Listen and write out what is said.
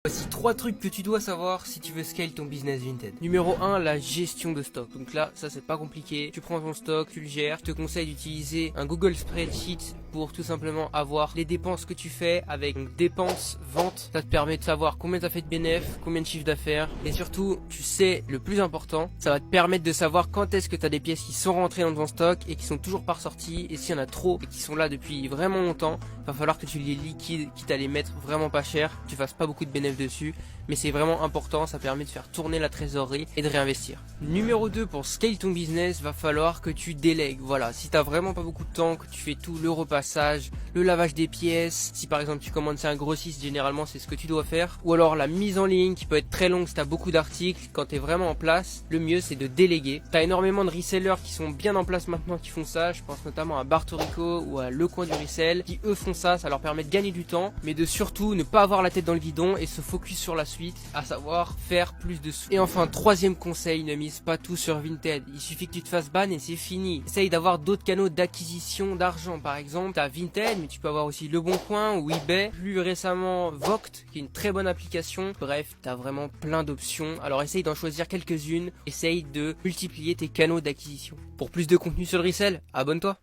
Voici 3 trucs que tu dois savoir si tu veux scale ton business Vinted. Numéro 1, la gestion de stock. Donc là, ça c'est pas compliqué. Tu prends ton stock, tu le gères. Je te conseille d'utiliser un Google Spreadsheet pour tout simplement avoir les dépenses que tu fais avec donc, dépenses, ventes. Ça te permet de savoir combien tu as fait de bénéfices, combien de chiffre d'affaires. Et surtout, tu sais le plus important, ça va te permettre de savoir quand est-ce que tu as des pièces qui sont rentrées dans ton stock et qui sont toujours pas ressorties. Et s'il y en a trop et qui sont là depuis vraiment longtemps, il va falloir que tu les liquides, quitte à les mettre vraiment pas cher, que tu fasses pas beaucoup de bénéfices dessus, mais c'est vraiment important, ça permet de faire tourner la trésorerie et de réinvestir. Numéro 2, pour scale ton business, va falloir que tu délègues. Voilà, si t'as vraiment pas beaucoup de temps, que tu fais tout, le repassage, le lavage des pièces, si par exemple tu commandes c'est un grossiste, généralement c'est ce que tu dois faire, ou alors la mise en ligne qui peut être très longue si t'as beaucoup d'articles, quand t'es vraiment en place, le mieux c'est de déléguer. T'as énormément de resellers qui sont bien en place maintenant qui font ça, je pense notamment à Bartorico ou à Le Coin du Resell, qui eux font ça, ça leur permet de gagner du temps, mais de surtout ne pas avoir la tête dans le guidon et se focus sur la suite, à savoir faire plus de sous. Et enfin, troisième conseil, ne mise pas tout sur Vinted. Il suffit que tu te fasses ban et c'est fini. Essaye d'avoir d'autres canaux d'acquisition d'argent. Par exemple, t'as Vinted, mais tu peux avoir aussi Le Bon Coin ou eBay. Plus récemment, Voct, qui est une très bonne application. Bref, t'as vraiment plein d'options. Alors essaye d'en choisir quelques-unes. Essaye de multiplier tes canaux d'acquisition. Pour plus de contenu sur le resell, abonne-toi.